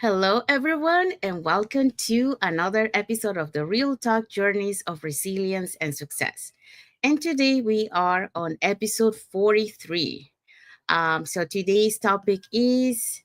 Hello, everyone, and welcome to another episode of the Real Talk Journeys of Resilience and Success. And today we are on episode 43. So today's topic is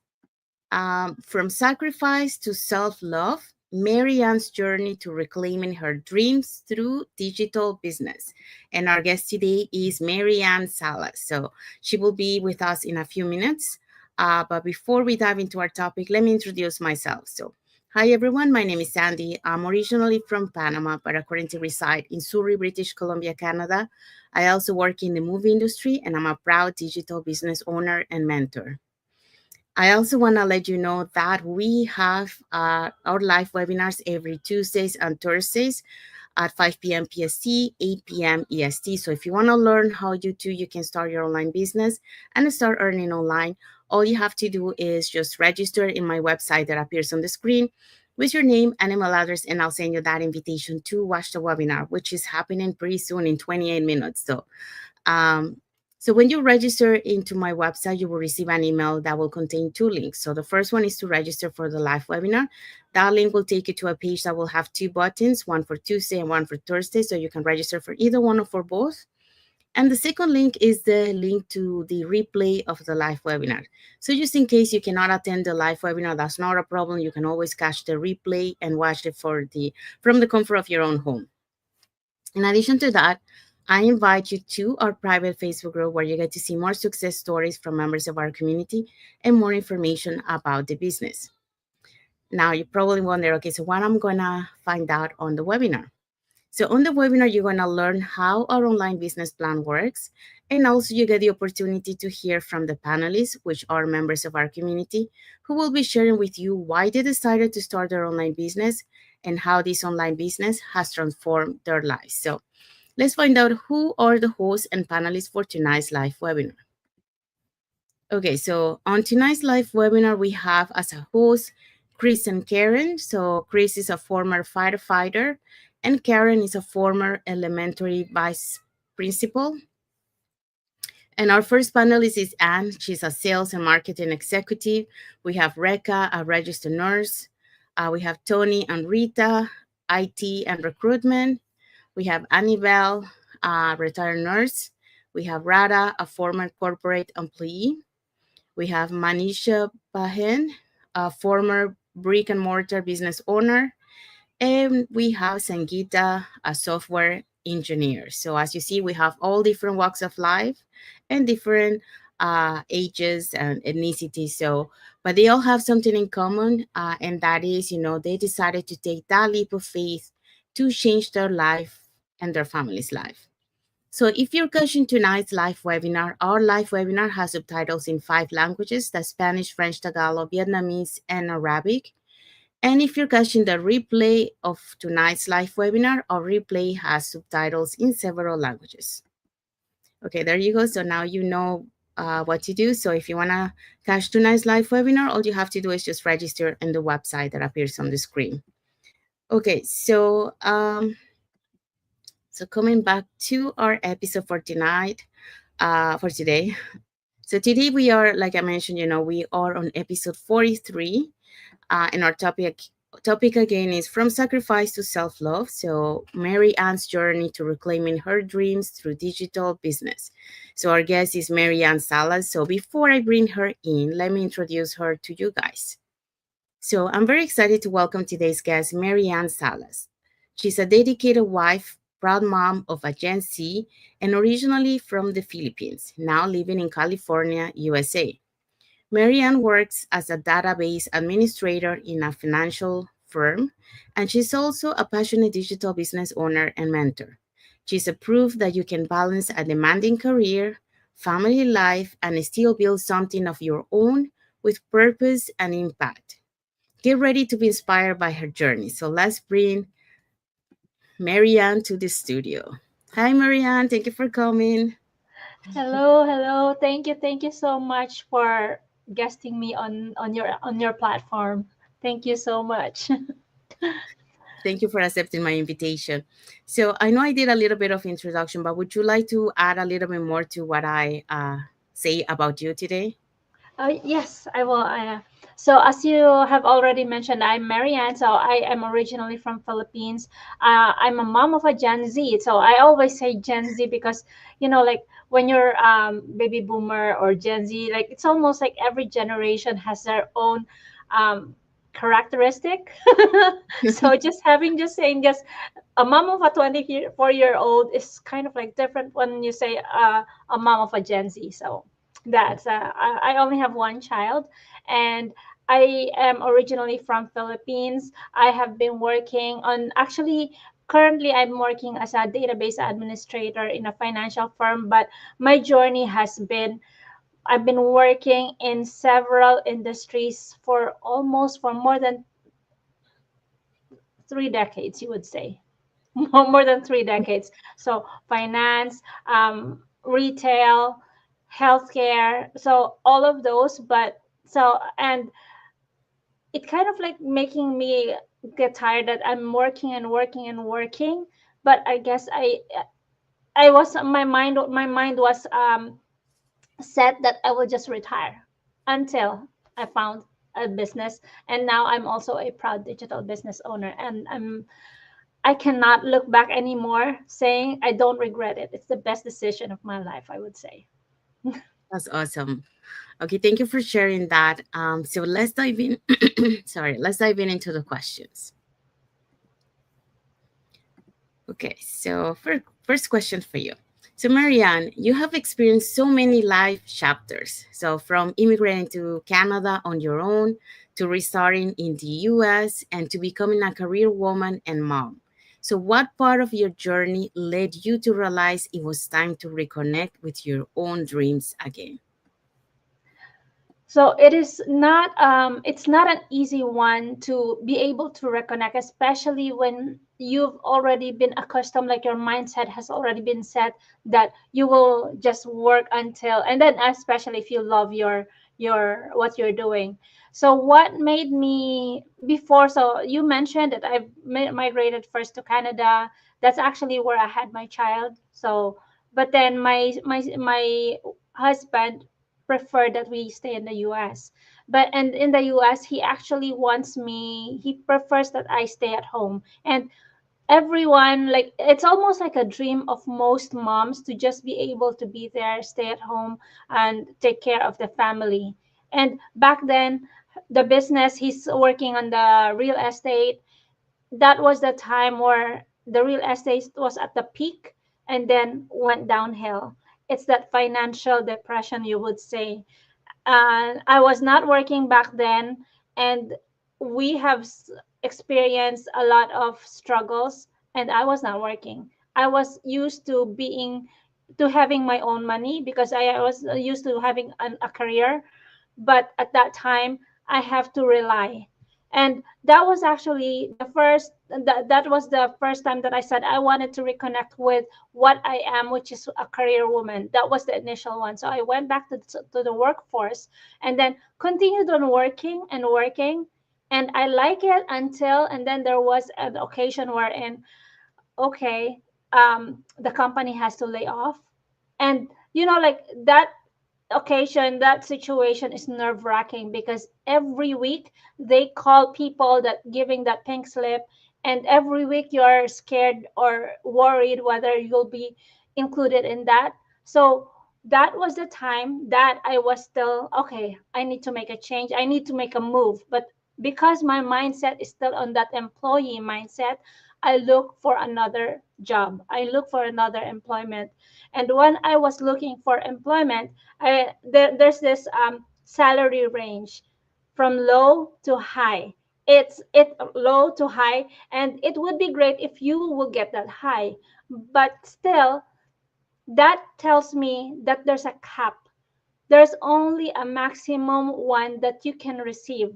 From Sacrifice to Self Love, MaryAnn's Journey to Reclaiming Her Dreams Through Digital Business. And our guest today is MaryAnn Salas. So she will be with us in a few minutes. But before we dive into our topic, let me introduce myself. So, hi everyone, my name is Sandy. I'm originally from Panama, but I currently reside in Surrey, British Columbia, Canada. I also work in the movie industry, and I'm a proud digital business owner and mentor. I also want to let you know that we have our live webinars every Tuesdays and Thursdays at 5 p.m. PST, 8 p.m. EST. So if you want to learn how you can start your online business and start earning online, all you have to do is just register in my website that appears on the screen with your name and email address, and I'll send you that invitation to watch the webinar, which is happening pretty soon in 28 minutes. Um, so when you register into my website, you will receive an email that will contain two links. So the first one is to register for the live webinar. That link will take you to a page that will have two buttons, one for Tuesday and one for Thursday. So you can register for either one or for both. And the second link is the link to the replay of the live webinar. So just in case you cannot attend the live webinar, that's not a problem. You can always catch the replay and watch it from the comfort of your own home. In addition to that, I invite you to our private Facebook group where you get to see more success stories from members of our community and more information about the business. Now, you probably wonder, okay, so what I'm going to find out on the webinar? So on the webinar, you're going to learn how our online business plan works. And also you get the opportunity to hear from the panelists, which are members of our community, who will be sharing with you why they decided to start their online business and how this online business has transformed their lives. So let's find out who are the hosts and panelists for tonight's live webinar. Okay, so on tonight's live webinar, we have as a host, Chris and Karen. So Chris is a former firefighter and Karen is a former elementary vice principal. And our first panelist is Anne. She's a sales and marketing executive. We have Rekha, a registered nurse. We have Tony and Rita, IT and recruitment. We have Annabelle, a retired nurse. We have Radha, a former corporate employee. We have Manisha Pahen, a former brick and mortar business owner. And we have Sangeeta, a software engineer. So as you see, we have all different walks of life and different ages and ethnicities. So, but they all have something in common, and that is, they decided to take that leap of faith to change their life and their family's life. So if you're catching tonight's live webinar, our live webinar has subtitles in 5 languages: the Spanish, French, Tagalog, Vietnamese, and Arabic. And if you're catching the replay of tonight's live webinar, our replay has subtitles in several languages. Okay, there you go. So now you know what to do. So if you want to catch tonight's live webinar, all you have to do is just register in the website that appears on the screen. Okay, so coming back to our episode for tonight, for today. So today we are, like I mentioned, we are on episode 43, and our topic again is From Sacrifice to Self-Love. So MaryAnn's journey to reclaiming her dreams through digital business. So our guest is MaryAnn Salas. So before I bring her in, let me introduce her to you guys. So I'm very excited to welcome today's guest, MaryAnn Salas. She's a dedicated wife, proud mom of a Gen Z, and originally from the Philippines, now living in California, USA. MaryAnn works as a database administrator in a financial firm, and she's also a passionate digital business owner and mentor. She's a proof that you can balance a demanding career, family life, and still build something of your own with purpose and impact. Get ready to be inspired by her journey. So let's bring MaryAnn to the studio. Hi, MaryAnn. Thank you for coming. Hello, hello. Thank you so much for guesting me on your platform. Thank you so much. Thank you for accepting my invitation. So I know I did a little bit of introduction, but would you like to add a little bit more to what I say about you today? Yes, I will. So as you have already mentioned, I'm MaryAnne. So I am originally from Philippines. I'm a mom of a Gen Z. So I always say Gen Z because, like when you're baby boomer or Gen Z, like it's almost like every generation has their own um, characteristic. So just saying just a mom of a 24-year-old is kind of like different when you say a mom of a Gen Z. So that's I only have one child, and I am originally from Philippines. I have been working on actually currently I'm working as a database administrator in a financial firm, but my journey has been I've been working in several industries for more than 3 decades, you would say. More than 3 decades. So finance, retail, healthcare, so all of those. But so and it kind of like making me get tired that I'm working and working and working. But I guess I was my mind was set that I will just retire until I found a business. And now I'm also a proud digital business owner, and I cannot look back anymore saying I don't regret it. It's the best decision of my life, I would say. That's awesome. Okay, thank you for sharing that. So let's dive in. Sorry, let's dive in into the questions. Okay, so first question for you. So, MaryAnne, you have experienced so many life chapters. So, from immigrating to Canada on your own, to restarting in the US, and to becoming a career woman and mom. So, what part of your journey led you to realize it was time to reconnect with your own dreams again? So it's not an easy one to be able to reconnect, especially when you've already been accustomed, like your mindset has already been set that you will just work until, and then especially if you love your what you're doing. So what made me before, so you mentioned that I've migrated first to Canada. That's actually where I had my child. So but then my husband prefer that we stay in the US. But and in the US, he actually wants me, he prefers that I stay at home. And everyone, like it's almost like a dream of most moms to just be able to be there, stay at home and take care of the family. And back then, the business he's working on the real estate, that was the time where the real estate was at the peak and then went downhill. It's that financial depression, you would say. I was not working back then, and we have experienced a lot of struggles, and I was not working. I was used to having my own money because I was used to having a career, but at that time I have to rely. And that was actually that was the first time that I said I wanted to reconnect with what I am, which is a career woman. That was the initial one. So I went back to the workforce and then continued on working and working. And I like it until, and then there was an occasion wherein, okay, the company has to lay off. And, like that occasion, that situation is nerve wracking because every week they call people that giving that pink slip, and every week you're scared or worried whether you'll be included in that. So that was the time that I was still okay. I need to make a change. I need to make a move. But because my mindset is still on that employee mindset, I look for another job. I look for another employment. And when I was looking for employment, there's this salary range from low to high. It low to high, and it would be great if you will get that high. But still, that tells me that there's a cap. There's only a maximum one that you can receive,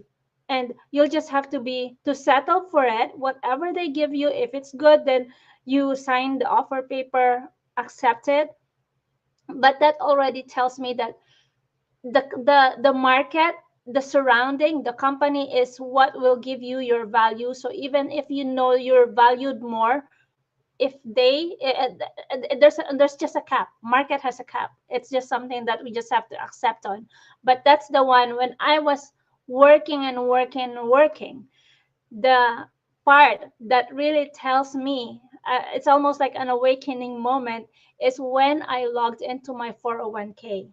and you'll just have to settle for it. Whatever they give you, if it's good, then you sign the offer paper, accept it. But that already tells me that the market, the surrounding, the company is what will give you your value. So even if you know you're valued more, if they there's just a cap. Market has a cap. It's just something that we just have to accept on. But that's the one when I was working and working and working. The part that really tells me, it's almost like an awakening moment, is when I logged into my 401k.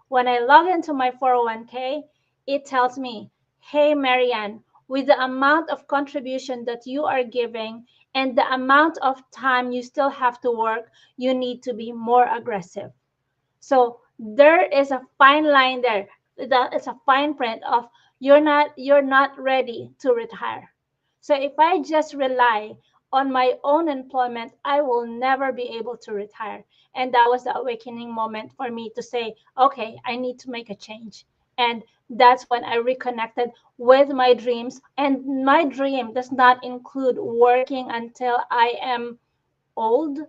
When I log into my 401k, it tells me, hey, MaryAnne, with the amount of contribution that you are giving and the amount of time you still have to work, you need to be more aggressive. So there is a fine line there. That is a fine print of you're not ready to retire. So if I just rely on my own employment, I will never be able to retire. And that was the awakening moment for me to say, okay, I need to make a change. And that's when I reconnected with my dreams. And my dream does not include working until I am old,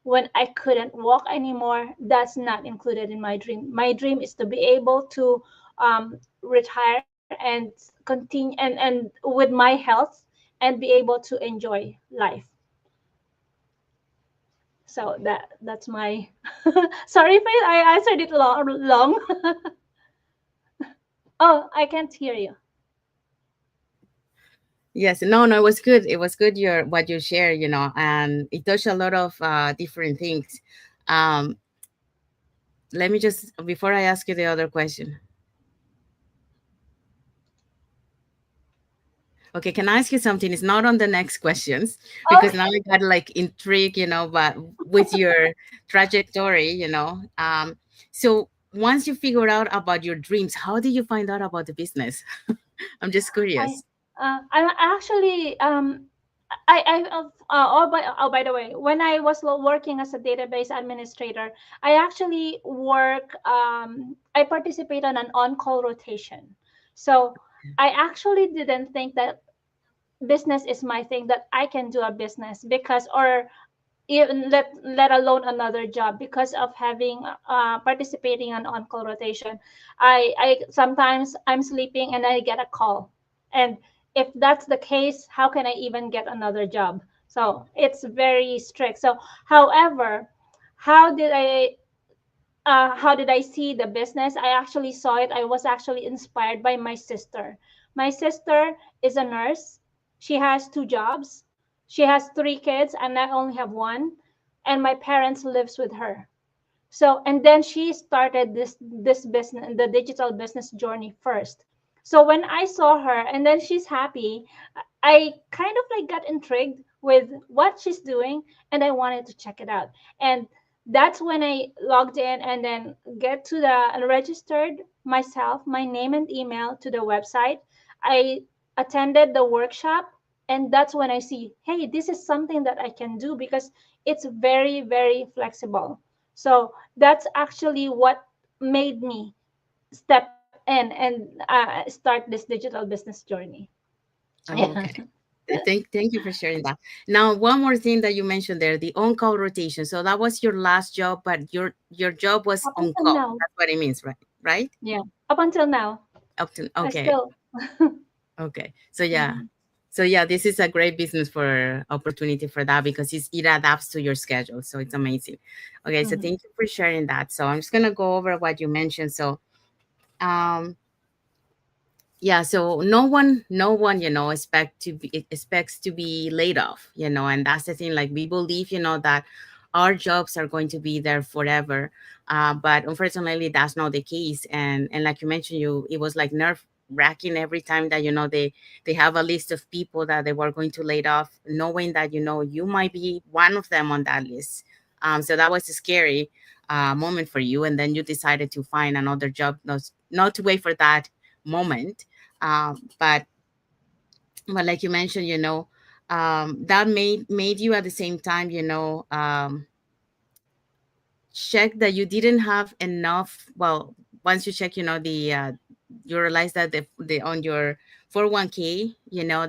when I couldn't walk anymore. That's not included in my dream. My dream is to be able to retire and continue and with my health and be able to enjoy life. So that's my sorry if I answered it long. Oh, I can't hear you. Yes, no, no, it was good. It was good your what you share, and it touched a lot of different things. Um, Let me just before I ask you the other question. Okay, can I ask you something? It's not on the next questions because now Okay. I got like intrigued, but with your trajectory, So once you figure out about your dreams, how did you find out about the business? I'm just I curious. I actually by the way, when I was working as a database administrator, I actually I participate on an on-call rotation. So I actually didn't think that business is my thing, that I can do a business because, or even let alone another job, because of having participating on on-call rotation. I sometimes I'm sleeping and I get a call, and if that's the case, how can I even get another job? So it's very strict. So however, how did I how did I see the business? I actually saw it. I was actually inspired by my sister. My sister is a nurse. She has two jobs. She has three kids, and I only have one. And my parents lives with her. So and then she started this business, the digital business journey first. So when I saw her and then she's happy, I kind of like got intrigued with what she's doing, and I wanted to check it out. And that's when I logged in and then get to the and registered myself, my name and email to the website. I attended the workshop, and that's when I see, hey, this is something that I can do because it's very, very flexible. So that's actually what made me step in and start this digital business journey. Oh, Yeah. okay. Thank you for sharing that. Now, one more thing that you mentioned there, the on-call rotation. So that was your last job, but your job was Up on until call. now, That's what it means, right? Right? yeah. Up until now, Up to I okay. still. Okay. So yeah. Mhm, So yeah, this is a great business for opportunity for that because it adapts to your schedule. So it's amazing. Okay, so mhm, thank you for sharing that. So I'm just gonna go over what you mentioned. So um yeah, so no one expects to be laid off, and that's the thing. Like we believe, that our jobs are going to be there forever, but unfortunately that's not the case. And like you mentioned, it was like nerve wracking every time that they have a list of people that they were going to lay off, knowing that you might be one of them on that list. So that was a scary moment for you, and then you decided to find another job, not to wait for that moment. But like you mentioned, that made you at the same time, check that you didn't have enough. Well, once you check, you realize that the on your 401k,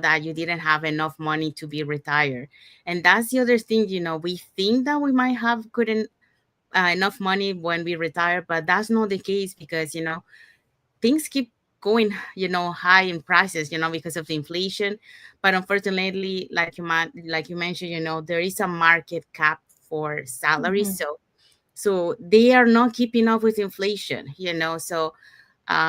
that you didn't have enough money to be retired. And that's the other thing, we think that we might have couldn't enough money when we retire, but that's not the case because things keep going, high in prices, because of the inflation. But unfortunately, like you mentioned, there is a market cap for salaries. mhm, So they are not keeping up with inflation. So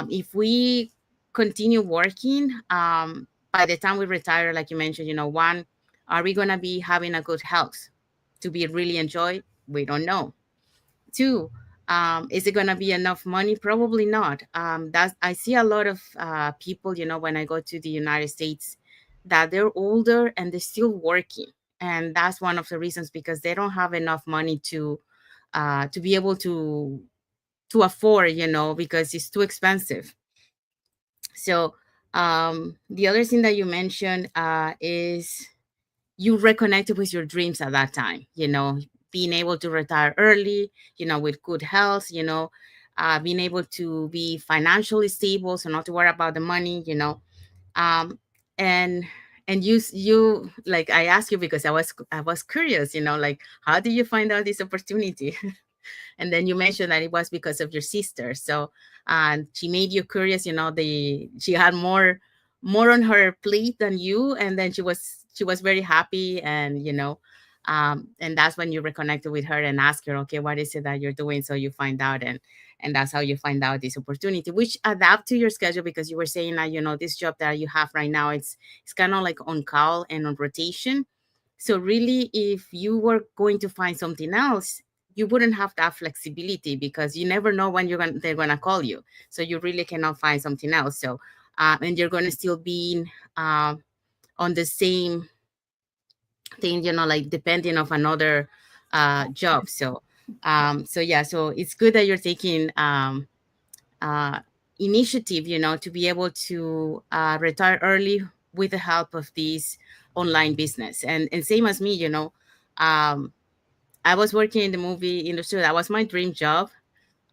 if we continue working by the time we retire, like you mentioned, one, are we going to be having a good health to be really enjoyed? We don't know. Two, is it going to be enough money? Probably not. That's, I see a lot of people, when I go to the United States, that they're older and they're still working. And that's one of the reasons, because they don't have enough money to be able to afford, because it's too expensive. So the other thing that you mentioned is you reconnected with your dreams at that time, being able to retire early, with good health, being able to be financially stable, so not to worry about the money, um, and you like, I asked you because I was curious, like, how did you find out this opportunity? And then you mentioned that it was because of your sister. So she made you curious, she had more on her plate than you, and then she was very happy, and and that's when you reconnected with her and asked her, okay, what is it that you're doing? So you find out, and that's how you find out this opportunity, which adapt to your schedule, because you were saying that this job that you have right now, it's kind of like on call and on rotation. So really, if you were going to find something else, you wouldn't have that flexibility, because you never know when they're gonna call you. So you really cannot find something else. So and you're gonna still be uh, on the same thing, like depending of another job. So yeah, so it's good that you're taking uh, initiative, to be able to retire early with the help of this online business. And same as me, um, I was working in the movie industry. That was my dream job.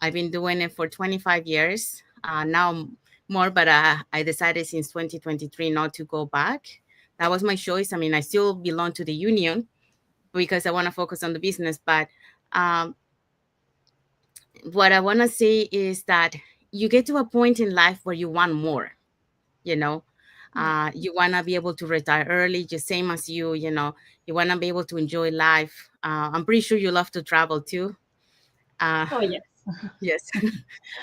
I've been doing it for 25 years now, more, but I decided since 2023 not to go back. That was my choice. I mean, I still belong to the union because I want to focus on the business. But um, what I want to say is that you get to a point in life where you want more, you know. Yeah. You want to be able to retire early, just same as you, you want to be able to enjoy life. I'm pretty sure you love to travel too. Uh, Oh, yes. yes.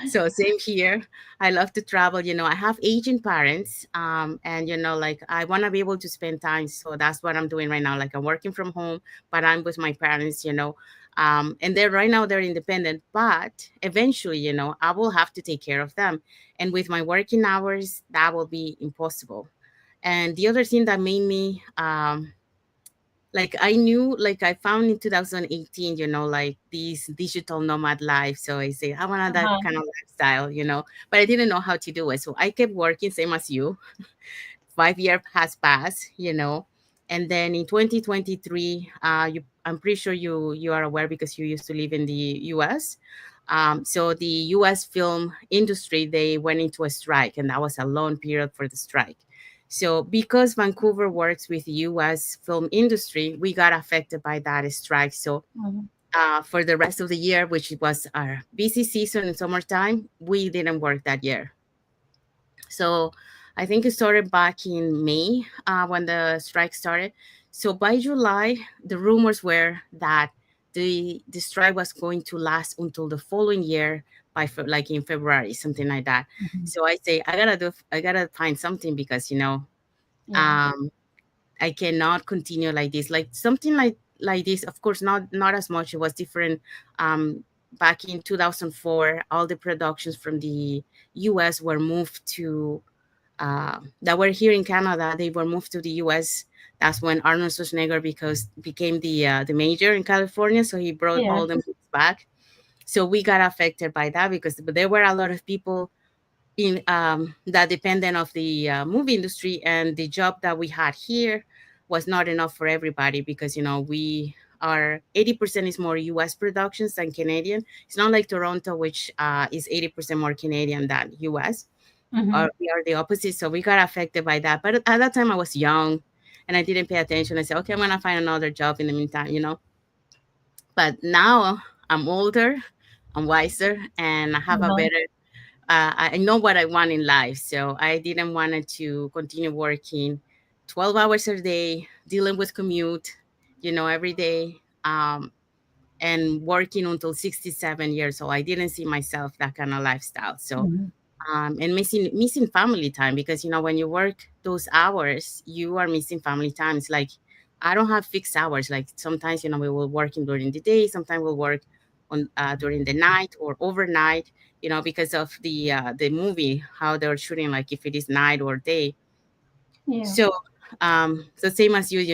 So same here. I love to travel. I have aging parents, and like I want to be able to spend time. So that's what I'm doing right now. Like I'm working from home, but I'm with my parents. And they're right now they're independent, but eventually, I will have to take care of them. And with my working hours, that will be impossible. And the other thing that made me like I knew, like I found in 2018, like this digital nomad life. So I say I want that Uh-huh. kind of lifestyle, but I didn't know how to do it. So I kept working, same as you. 5 year has passed, and then in 2023, I'm pretty sure you are aware because you used to live in the U.S. So the U.S. film industry, they went into a strike, and that was a long period for the strike. So because Vancouver works with U.S. film industry, we got affected by that strike. So Mhm. for the rest of the year, which was our busy season in summertime, we didn't work that year. So I think it started back in May when the strike started. So by July, the rumors were that the strike was going to last until the following year by like in February, something like that. Mhm. So I gotta find something because Yeah. um, I cannot continue like this. Like something like this, of course, not as much. It was different. Back in 2004, all the productions from the U.S. were moved to that were here in Canada. They were moved to the U.S. That's when Arnold Schwarzenegger because became the major in California. So he brought all Yes. them back. So we got affected by that because there were a lot of people in that dependent of the movie industry, and the job that we had here was not enough for everybody because we are 80% is more US productions than Canadian. It's not like Toronto, which is 80% more Canadian than US, or Mm-hmm. we are the opposite. So we got affected by that. But at that time I was young and I didn't pay attention. I said, okay, I'm gonna find another job in the meantime. But now I'm older, I'm wiser, and I have a Uh-huh. better I know what I want in life. So I didn't want to continue working 12 hours a day, dealing with commute, every day, and working until 67 years old. I didn't see myself that kind of lifestyle. So Mhm. and missing family time, because when you work those hours, you are missing family time. It's like I don't have fixed hours. Like sometimes we will working during the day, sometimes we'll work on during the night or overnight, because of the movie, how they're shooting, like if it is night or day. Yeah. So, so same as you,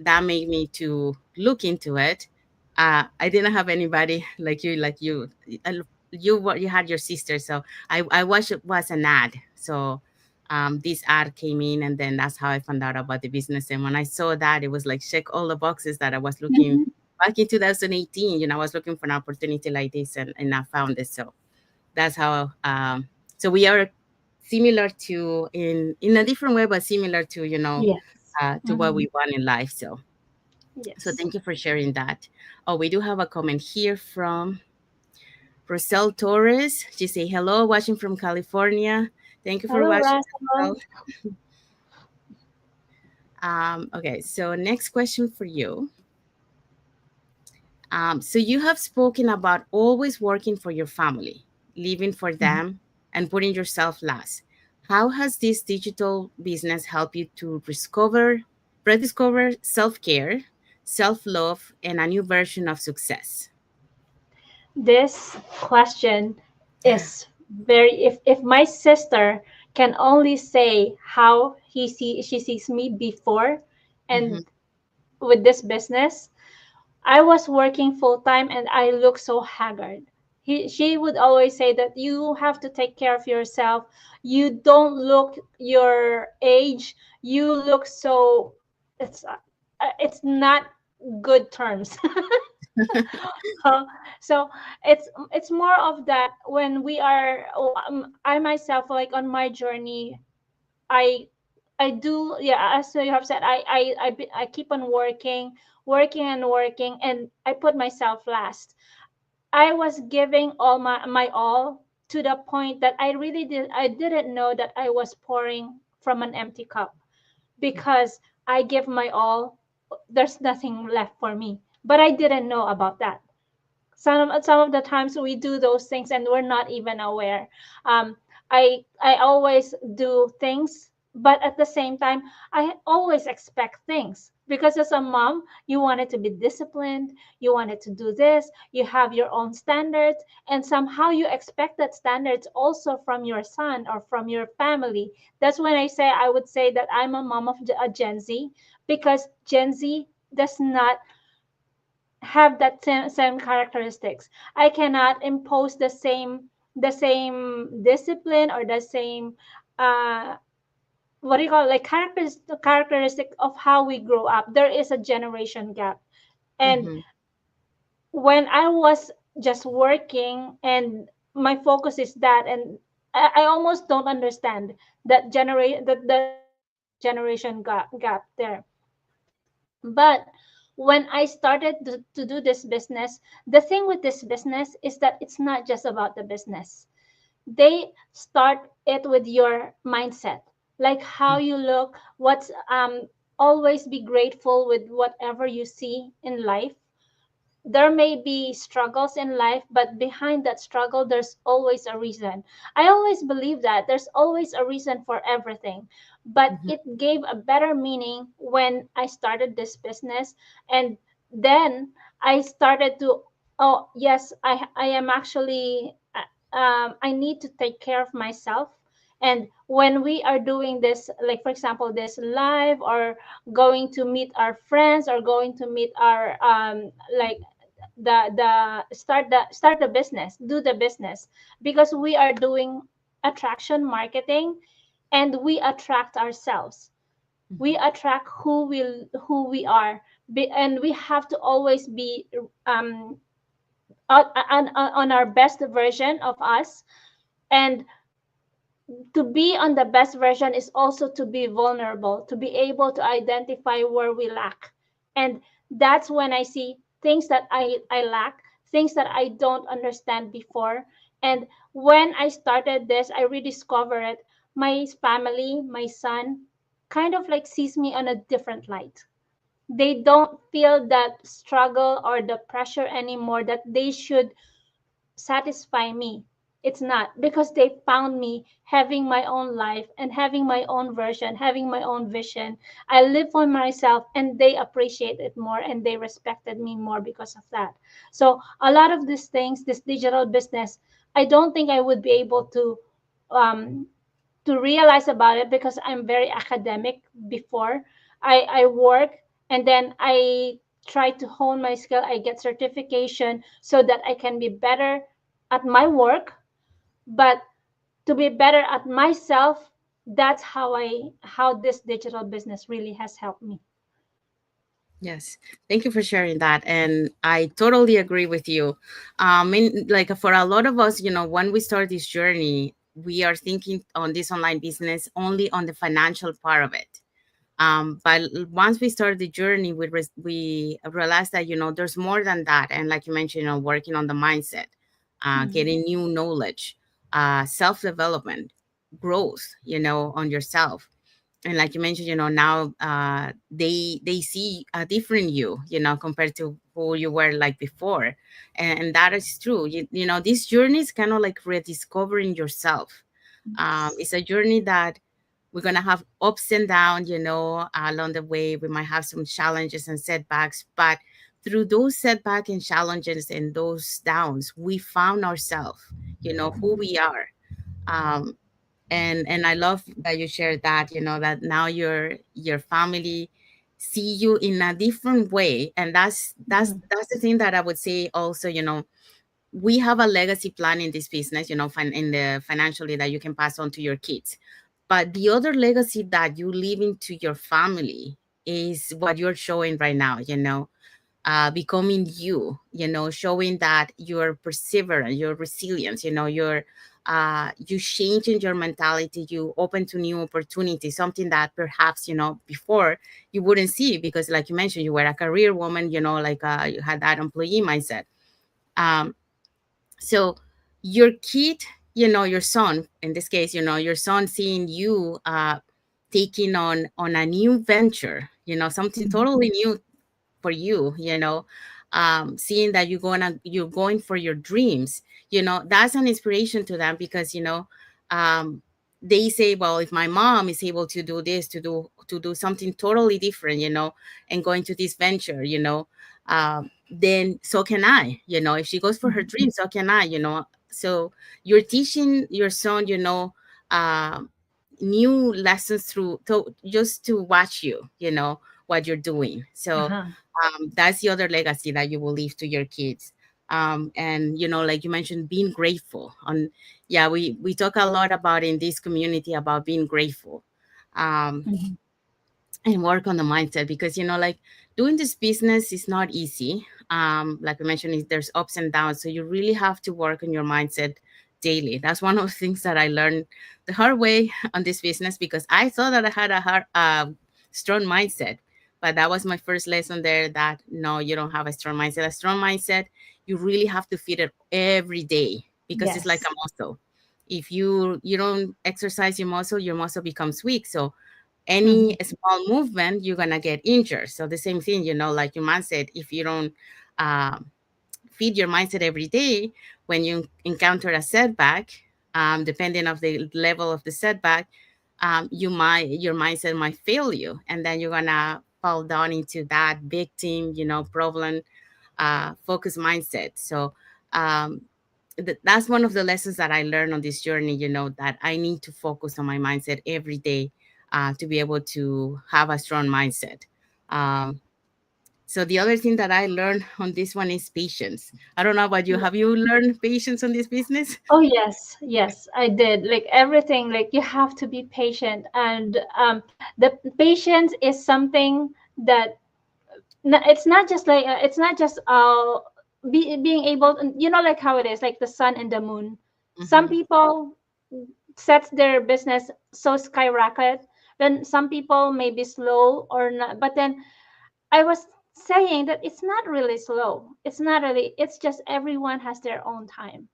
that made me to look into it. I didn't have anybody uh, you had your sister, so I watched it was an ad. So, this ad came in, and then that's how I found out about the business. And when I saw that, it was like check all the boxes that I was looking Mhm. back in 2018. I was looking for an opportunity like this, and I found it. So that's how so we are similar to in a different way, but similar to Yes. to what Mhm. we want in life. So Yes. thank you for sharing that. Oh, we do have a comment here from Rosel Torres. She say hello, watching from California. Thank you for Hello, watching, Rosel. Russell. Okay, so next question for you. So you have spoken about always working for your family, living for them, and putting yourself last. How has this digital business helped you to rediscover self-care, self-love, and a new version of success? This question is very, if my sister can only say how she sees me before Mm-hmm, and with this business, I was working full time and I look so haggard. She would always say that you have to take care of yourself. You don't look your age. You look so, it's not good terms. So it's more of that when we are, I myself, like on my journey, I I do, yeah, as you have said, I keep on working and working, and I put myself last. I was giving all my all, to the point that I didn't know that I was pouring from an empty cup, because I give my all, there's nothing left for me. But I didn't know about that. Some of the times we do those things and we're not even aware. um I always do things, but at the same time I always expect things, because as a mom you wanted to be disciplined, you wanted to do this, you have your own standards, and somehow you expect that standards also from your son or from your family. That's when I would say that I'm a mom of a Gen Z, because Gen Z does not have that same characteristics. I cannot impose the same discipline or the same, uh what do you call it, like characteristic of how we grow up. There is a generation gap. And mm-hmm, when I was just working and my focus is that, and I almost don't understand that generation gap there. But when I started to do this business, the thing with this business is that it's not just about the business. They start it with your mindset, like how you look, what's always be grateful with whatever you see in life. There may be struggles in life, but behind that struggle, there's always a reason. I always believe that there's always a reason for everything. But mm-hmm, it gave a better meaning when I started this business. And then I started to, oh, yes, I am actually, I need to take care of myself. And when we are doing this, like for example, this live, or going to meet our friends, or going to meet our, like the business, do the business, because we are doing attraction marketing, and we attract ourselves. We attract who we are. And we have to always be, um on our best version of us. And to be on the best version is also to be vulnerable, to be able to identify where we lack. And that's when I see things that I lack, things that I don't understand before. And when I started this, I rediscovered it. My family, my son, kind of like sees me on a different light. They don't feel that struggle or the pressure anymore that they should satisfy me. It's not, because they found me having my own life and having my own version, having my own vision. I live for myself, and they appreciate it more, and they respected me more because of that. So a lot of these things, this digital business, I don't think I would be able um, to realize about it, because I'm very academic before. I work, and then I try to hone my skill. I get certification so that I can be better at my work, but to be better at myself, that's how this digital business really has helped me. Yes, thank you for sharing that, and I totally agree with you. Like for a lot of us, when we start this journey, we are thinking on this online business only on the financial part of it. But once we start the journey, we realize that there's more than that, and like you mentioned, working on the mindset, Mhm. getting new knowledge, self development, growth, on yourself. And like you mentioned, now they see a different you, compared to who you were like before. And that is true. This journey is kind of like rediscovering yourself. Yes. It's a journey that we're gonna have ups and downs, along the way. We might have some challenges and setbacks, but through those setbacks and challenges and those downs, we found ourselves, who we are. um, and I love that you shared that, that now your family see you in a different way. And Mhm. that's the thing that I would say also. We have a legacy plan in this business, in the financially, that you can pass on to your kids. But the other legacy that you leave into your family is what you're showing right now, becoming you, showing that you're perseverant, you're resilient, you changing your mentality, you open to new opportunities, something that perhaps, before you wouldn't see, because like you mentioned, you were a career woman, like you had that employee mindset. Um, so your kid, your son in this case, your son seeing you taking on a new venture, something Mhm. totally new for you, seeing that you're going for your dreams, that's an inspiration to them, because um they say, well, if my mom is able to do this, to do something totally different, and going to this venture, then so can I. If she goes for her Mhm. dream, so can I. So you're teaching your son, um new lessons through just to watch you, what you're doing. So Uh-huh. that's the other legacy that you will leave to your kids. And like you mentioned, being grateful. On Yeah, we talk a lot about in this community about being grateful. Um, Mhm. and work on the mindset, because like doing this business is not easy. Like I mentioned, there's ups and downs, so you really have to work on your mindset daily. That's one of the things that I learned the hard way on this business, because I thought that I had a strong mindset, but that was my first lesson there, that no, you don't have a strong mindset. A strong mindset, you really have to feed it every day, because it's like Yes. a muscle. If you don't exercise your muscle becomes weak. So any Mhm. small movement, you're gonna get injured. So the same thing, like your mindset, if you don't um, feed your mindset every day, when you encounter a setback, depending of the level of the setback, your mindset might fail you, and then you're gonna fall down into that victim, problem focus mindset. So um, that's one of the lessons that I learned on this journey, that I need to focus on my mindset every day, to be able to have a strong mindset. Um, so the other thing that I learned on this one is patience. I don't know about you. Have you learned patience on this business? Oh yes, yes, I did. Like everything, like you have to be patient, and the patience is something that it's not just like it's not just being able, like how it is, like the sun and the moon. Some Hmm. people sets their business so skyrocket, then some people may be slow or not, but then I was saying that it's not really slow. It's not really, it's just everyone has their own time.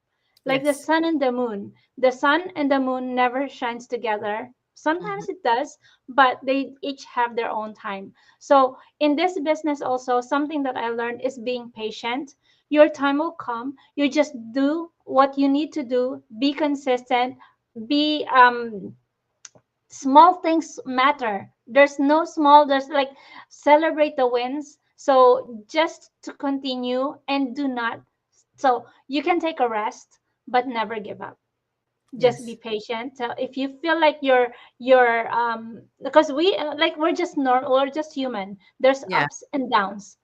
Like the Yes. sun and the moon. The sun and the moon never shines together. Hmm. Sometimes it does, but they each have their own time. So in this business also, something that I learned is being patient, Your time will come. You just do what you need to do, be consistent, be small things matter. There's no small, there's like celebrate the wins. So just to continue and do not, so you can take a rest, but never give up. Just be Yes. patient. So if you feel like you're because we like we're just normal, we're just human. There's Yeah. ups and downs.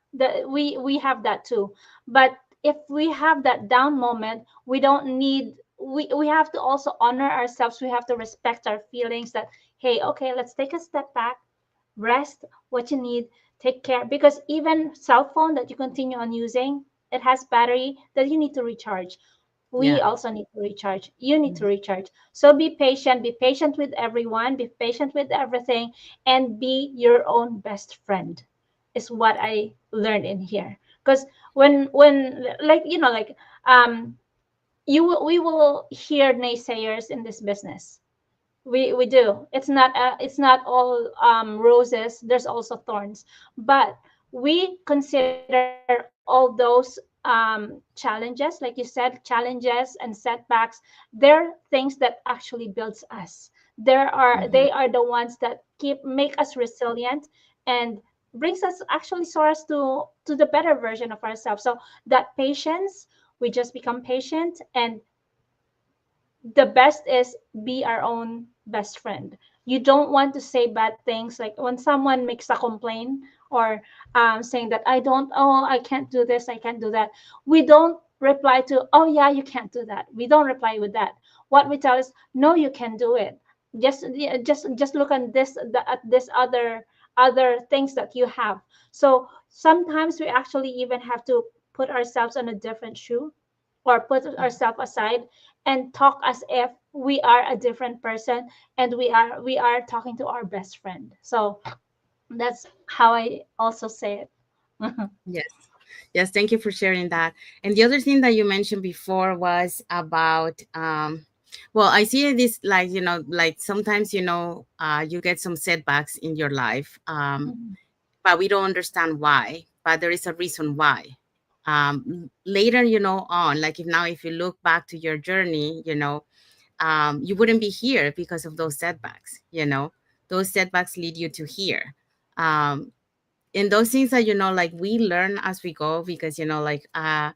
We have that too. But if we have that down moment, we don't need, we have to also honor ourselves. We have to respect our feelings that, hey, okay, let's take a step back, rest what you need, take care, because even cell phone that you continue on using, it has battery that you need to recharge. We Yeah. also need to recharge. You need to Mhm. recharge. So be patient with everyone, be patient with everything, and be your own best friend, is what I learned in here. Because when like like um we will hear naysayers in this business. We do. It's not all roses. There's also thorns, but we consider all those challenges, like you said, challenges and setbacks. They're things that actually builds us. They Mhm. are the ones that keep make us resilient and brings us actually soar us to the better version of ourselves. So that patience, we just become patient, and the best is be our own best friend. You don't want to say bad things, like when someone makes a complaint or saying that I can't do this, I can't do that. We don't reply to, oh yeah, you can't do that. We don't reply with that. What we tell is, no, you can do it. Just look at this other things that you have. So sometimes we actually even have to put ourselves on a different shoe, or put ourselves aside and talk as if we are a different person, and we are talking to our best friend. So that's how I also say it. Yes. Yes. Thank you for sharing that. And the other thing that you mentioned before was about, well, I see this like, like sometimes, you get some setbacks in your life, Mhm. but we don't understand why, but there is a reason why. Later, on, like if now, if you look back to your journey, you wouldn't be here because of those setbacks, those setbacks lead you to here. Um, and those things that like we learn as we go, because like I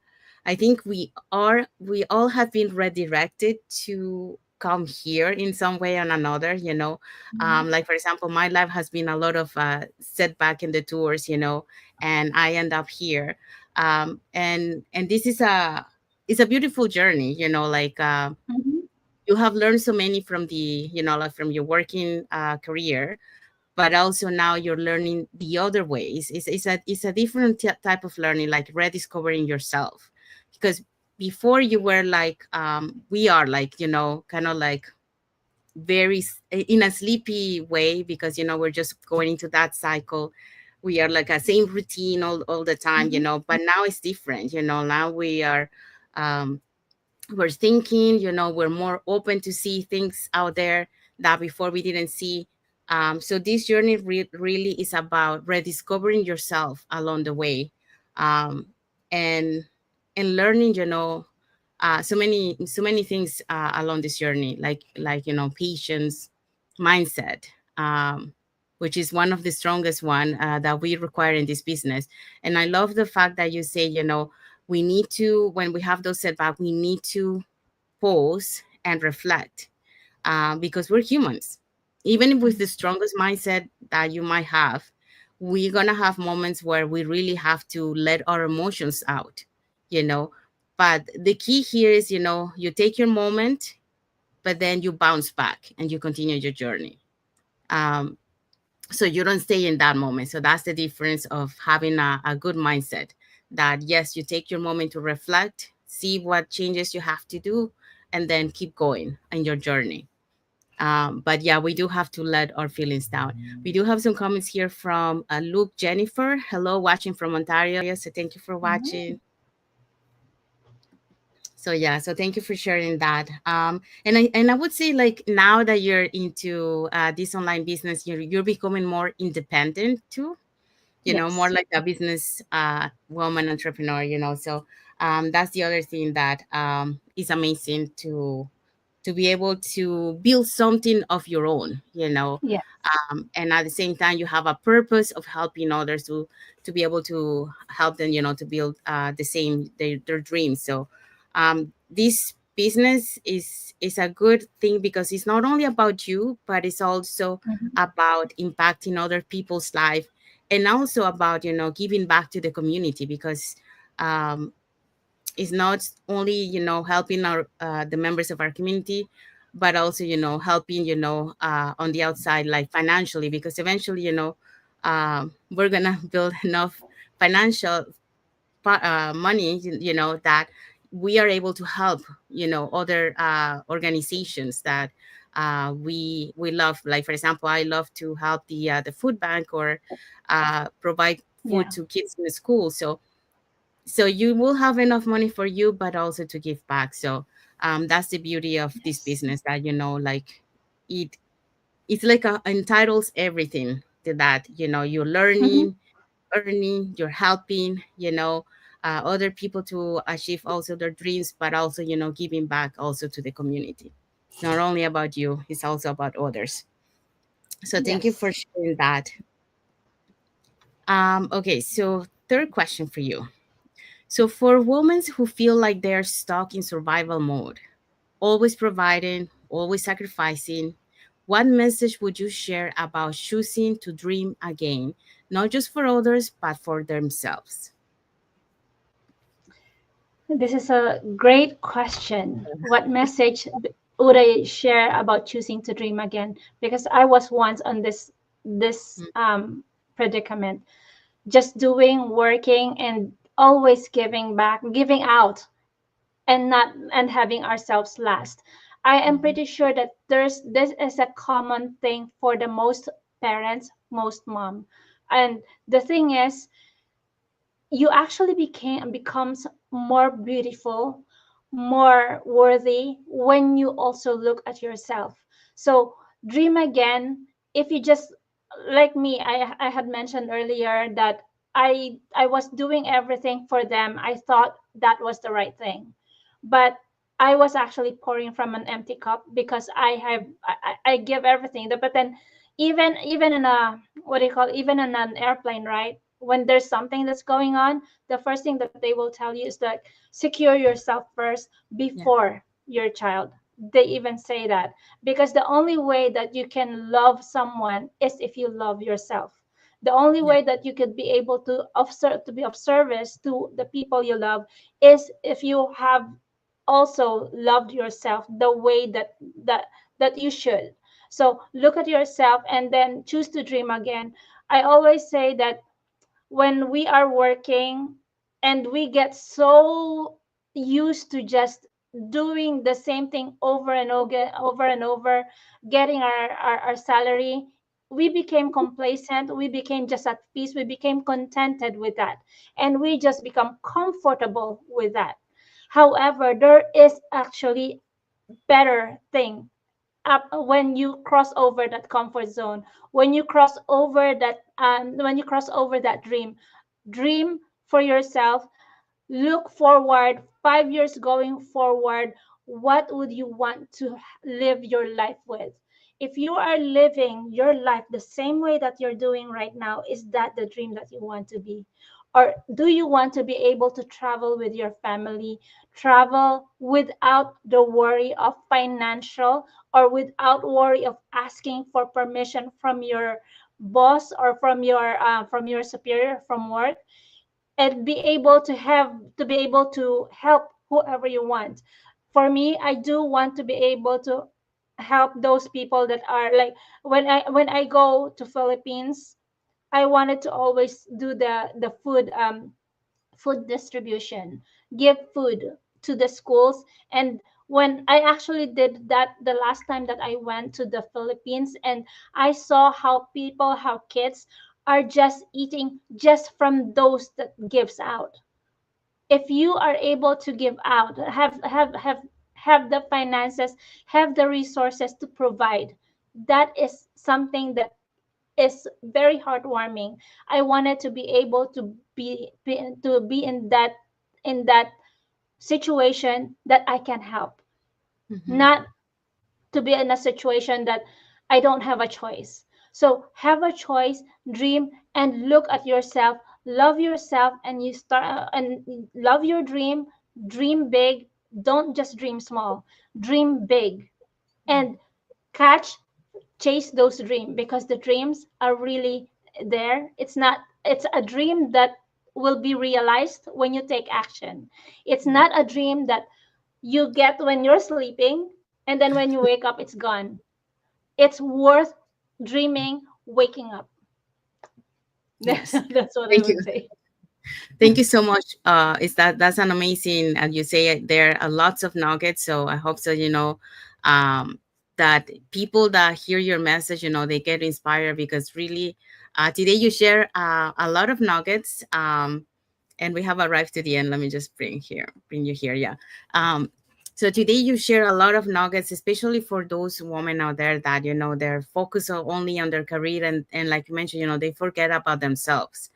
think we all have been redirected to come here in some way or another, Mhm. like for example, my life has been a lot of setback in the tours, and I end up here. And this is a, it's a beautiful journey, like Mhm. you have learned so many from the, like from your working career, but also now you're learning the other ways. It's a different type of learning, like rediscovering yourself. Because before you were like, we are like, kind of like in a sleepy way, because we're just going into that cycle. We are like a same routine all the time, Mhm. but now it's different. Now we are, um we're thinking, we're more open to see things out there that before we didn't see. So this journey really is about rediscovering yourself along the way, um, and learning, so many things along this journey, like patience, mindset, which is one of the strongest one that we require in this business. And I love the fact that you say, we need to, when we have those setbacks, we need to pause and reflect, because we're humans. Even with the strongest mindset that you might have, we're going to have moments where we really have to let our emotions out, you know. But the key here is, you take your moment, but then you bounce back and you continue your journey. Um, so you don't stay in that moment. So that's the difference of having a good mindset, that yes, you take your moment to reflect, see what changes you have to do, and then keep going in your journey. But yeah, we do have to let our feelings down. We do have some comments here from Luke Jennifer. Hello, watching from Ontario. So thank you for Mhm. watching. So yeah, so thank you for sharing that. And I would say, like, now that you're into this online business, you're becoming more independent too, more Yes. like a business woman entrepreneur. So That's the other thing that is amazing to be able to build something of your own, Yes. and at the same time you have a purpose of helping others to be able to help them, to build the same their dreams. So this business is a good thing because it's not only about you, but it's also Mhm. about impacting other people's life, and also about giving back to the community, because um, it's not only helping our the members of our community, but also helping on the outside, like financially, because eventually we're gonna build enough financial money, that we are able to help other organizations that we love. Like, for example, I love to help the food bank, or provide Yeah. food to kids in the school. So you will have enough money for you, but also to give back. So that's the beauty of this Yes. business, that like it it's like entitles everything to that. You're Hmm. learning, earning, you're helping other people to achieve also their dreams, but also giving back also to the community. It's not only about you, it's also about others. So thank you Yes. for sharing that. Okay, so third question for you. So, for women who feel like they're stuck in survival mode, always providing, always sacrificing, what message would you share about choosing to dream again, not just for others, but for themselves? This is a great question. What message would I share about choosing to dream again? Because I was once on this predicament, just doing, working, and always giving back, giving out, and not and having ourselves last. I am Mm-hmm. pretty sure that there's this is a common thing for the most parents, most mom. And the thing is, you actually became becomes more beautiful, more worthy when you also look at yourself. So dream again. If you just, like me, I had mentioned earlier that I was doing everything for them. I thought that was the right thing, but I was actually pouring from an empty cup because I give everything. But then even in a, what do you call, even in an airplane, right, when there's something that's going on, the first thing that they will tell you is that secure yourself first Yeah, before your child. They even say that because the only way that you can love someone is if you love yourself. The only yeah, way that you could be able to observe, to be of service to the people you love, is if you have also loved yourself the way that that you should. So look at yourself and then choose to dream again. I always say that when we are working and we get so used to just doing the same thing over and over, getting our salary, we became complacent, we became just at peace, we became contented with that, and we just become comfortable with that. However, there is actually better thing up when you cross over that comfort zone, when you cross over that when you cross over that dream. Dream for yourself. Look forward 5 years going forward. What would you want to live your life with? If you are living your life the same way that you're doing right now, is that the dream that you want to be? Or do you want to be able to travel with your family, travel without the worry of financial, or without worry of asking for permission from your boss or from your superior from work, and be able to have to be able to help whoever you want? For me, I do want to be able to help those people that are like, when I go to Philippines, I wanted to always do the food distribution, give food to the schools. And when I actually did that the last time that I went to the Philippines, and I saw how people, how kids are just eating just from those that gives out. If you are able to give out, have the finances, have the resources to provide, that is something that is very heartwarming. I wanted to be able to be in that, in that situation that I can help, Mm-hmm. not to be in a situation that I don't have a choice. So have a choice, dream, and look at yourself, love yourself, and you start and love your dream, dream big. Don't just dream small, dream big, and catch chase those dreams, because the dreams are really there. It's a dream that will be realized when you take action. It's not a dream that you get when you're sleeping and then when you wake up it's gone. It's worth dreaming waking up. Yes. That's what I Thank you. would say. Thank you so much. Is that's an amazing, and you say there are lots of nuggets. So I hope so. Um, that people that hear your message, they get inspired because really, today you share a lot of nuggets. And we have arrived to the end. Let me just bring you here. Yeah. Um, so today you share a lot of nuggets, especially for those women out there that they're focused only on their career, and like you mentioned, they forget about themselves.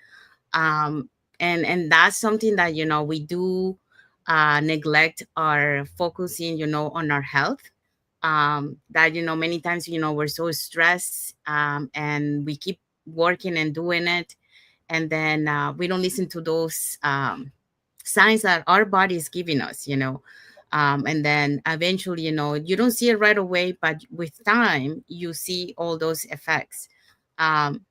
um, and that's something that we do neglect our focusing on our health. That many times we're so stressed, and we keep working and doing it, and then we don't listen to those signs that our body is giving us. And then eventually you don't see it right away, but with time you see all those effects. um,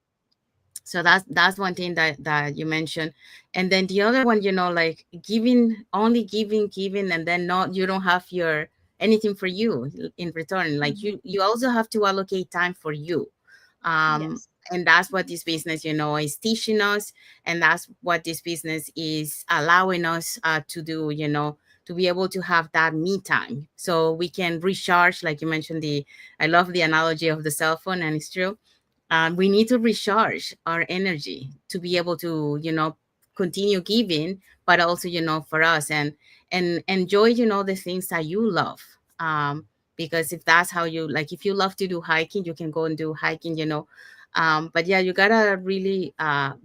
so that's one thing that you mentioned. And then the other one, like giving, only giving, and then not, you don't have your anything for you in return. Like Mhm. you also have to allocate time for you. um Yes. and that's what this business is teaching us, and that's what this business is allowing us to do, to be able to have that me time so we can recharge. Like you mentioned, the I love the analogy of the cell phone, and it's true. We need to recharge our energy to be able to continue giving, but also for us, and enjoy the things that you love. Because if that's how you like, if you love to do hiking, you can go and do hiking. But yeah, you gotta really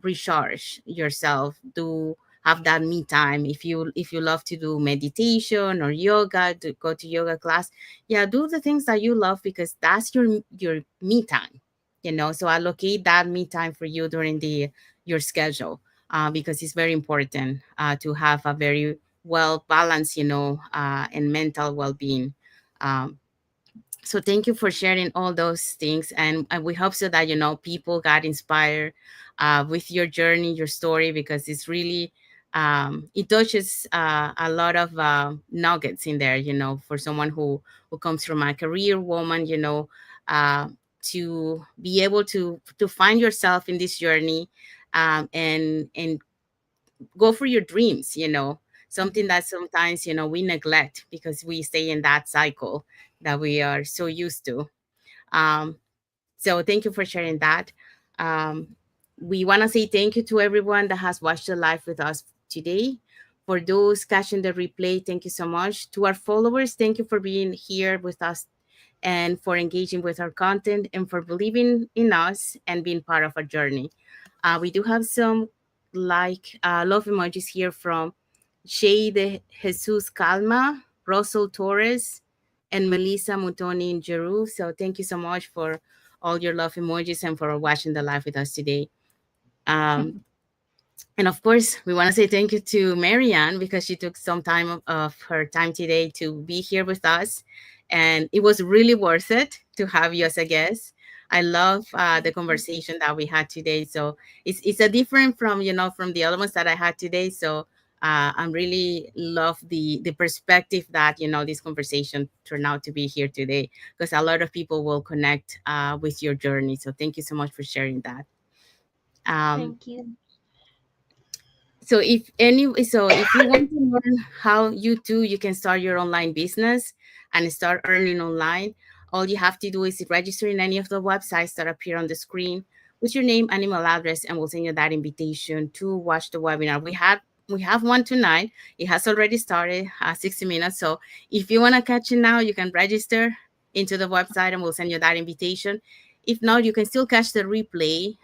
recharge yourself to have that me time. If you love to do meditation or yoga, to go to yoga class, yeah, do the things that you love, because that's your me time. So allocate that me time for you during the your schedule, because it's very important to have a very well balanced, and mental well-being. um, so thank you for sharing all those things, and we hope so that people got inspired with your journey, your story, because it's really it touches a lot of nuggets in there, for someone who comes from a career woman, uh, to be able to find yourself in this journey, and go for your dreams. Something Mhm. that sometimes we neglect because we stay in that cycle that we are so used to. um, so thank you for sharing that. um, we want to say thank you to everyone that has watched the live with us today. For those catching the replay, thank you so much. To our followers, thank you for being here with us, and for engaging with our content, and for believing in us and being part of our journey. We do have some love emojis here from Shay de Jesus Calma, Russell Torres, and Melissa Mutoni in Jeru. So thank you so much for all your love emojis and for watching the live with us today. Um, and of course, we want to say thank you to MaryAnn, because she took some time of her time today to be here with us. And it was really worth it to have you as a guest. I love the Thank you. conversation that we had today. So it's a different from, from the other ones that I had today. So I'm really love the perspective that, this conversation turned out to be here today, because a lot of people will connect with your journey. So thank you so much for sharing that. Um, Thank you. so if you want to learn how you can start your online business and start earning online, all you have to do is register in any of the websites that appear on the screen with your name and email address, and we'll send you that invitation to watch the webinar. We have one tonight. It has already started, 60 minutes. So if you want to catch it now, you can register into the website, and we'll send you that invitation. If not, you can still catch the replay.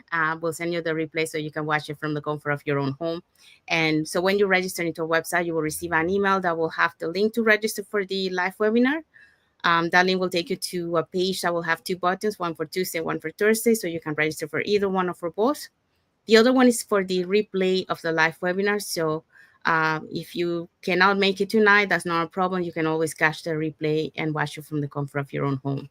We'll send you the replay so you can watch it from the comfort of your own home. And so when you register into a website, you will receive an email that will have the link to register for the live webinar. That link will take you to a page that will have two buttons, one for Tuesday, one for Thursday, so you can register for either one or for both. The other one is for the replay of the live webinar. So if you cannot make it tonight, that's not a problem. You can always catch the replay and watch it from the comfort of your own home.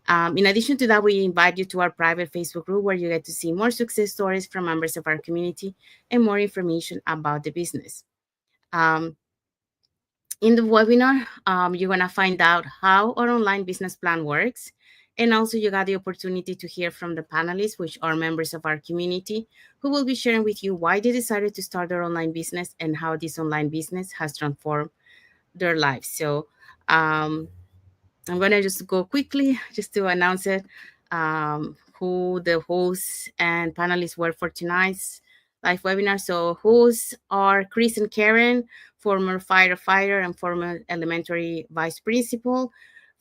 In addition to that, we invite you to our private Facebook group where you get to see more success stories from members of our community and more information about the business. Um, in the webinar, you're going to find out how our online business plan works. And also you got the opportunity to hear from the panelists, which are members of our community, who will be sharing with you why they decided to start their online business and how this online business has transformed their lives. So I'm going to just go quickly just to announce it, who the hosts and panelists were for tonight's live webinar. So hosts are Chris and Karen, former firefighter and former elementary vice principal.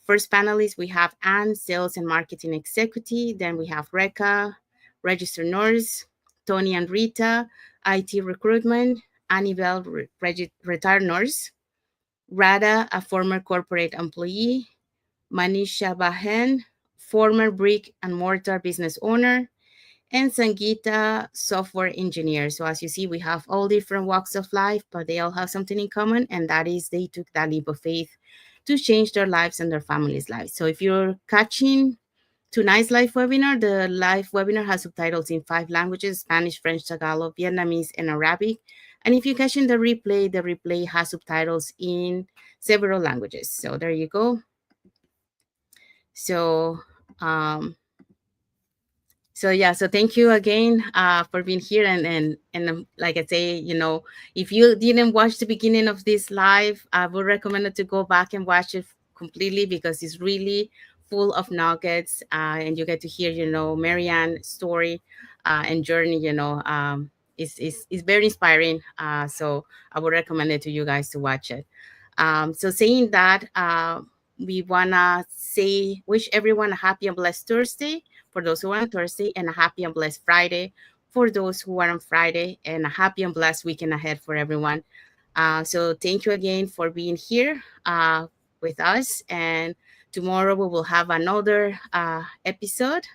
First panelist, we have Anne, sales and marketing executive. Then we have Reka, registered nurse. Tony and Rita, IT recruitment. Annabelle, retired nurse. Rada, a former corporate employee. Manisha Bahen, former brick and mortar business owner, and Sangeeta, software engineer. So as you see, we have all different walks of life, but they all have something in common, and that is they took that leap of faith to change their lives and their families' lives. So if you're catching tonight's live webinar, the live webinar has subtitles in 5 languages: Spanish, French, Tagalog, Vietnamese, and Arabic. And if you're catching the replay has subtitles in several languages. So there you go. So, um, so yeah, so thank you again for being here. And like I say, if you didn't watch the beginning of this live, I would recommend it to go back and watch it completely because it's really full of nuggets, and you get to hear, MaryAnne's story and journey. Is very inspiring. So I would recommend it to you guys to watch it. So saying that, we wanna wish everyone a happy and blessed Thursday for those who are on Thursday, and a happy and blessed Friday for those who are on Friday, and a happy and blessed weekend ahead for everyone. So thank you again for being here with us, and tomorrow we will have another episode,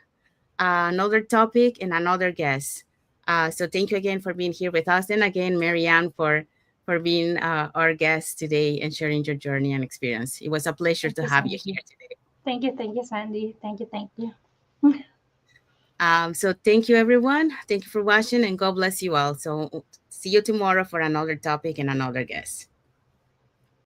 another topic, and another guest. So thank you again for being here with us, and again, MaryAnne, for being our guest today and sharing your journey and experience. It was a pleasure Thank to you, have you Sandy. here today. Thank you, Sandy. Thank you, thank you. So thank you, everyone. Thank you for watching, and God bless you all. So see you tomorrow for another topic and another guest.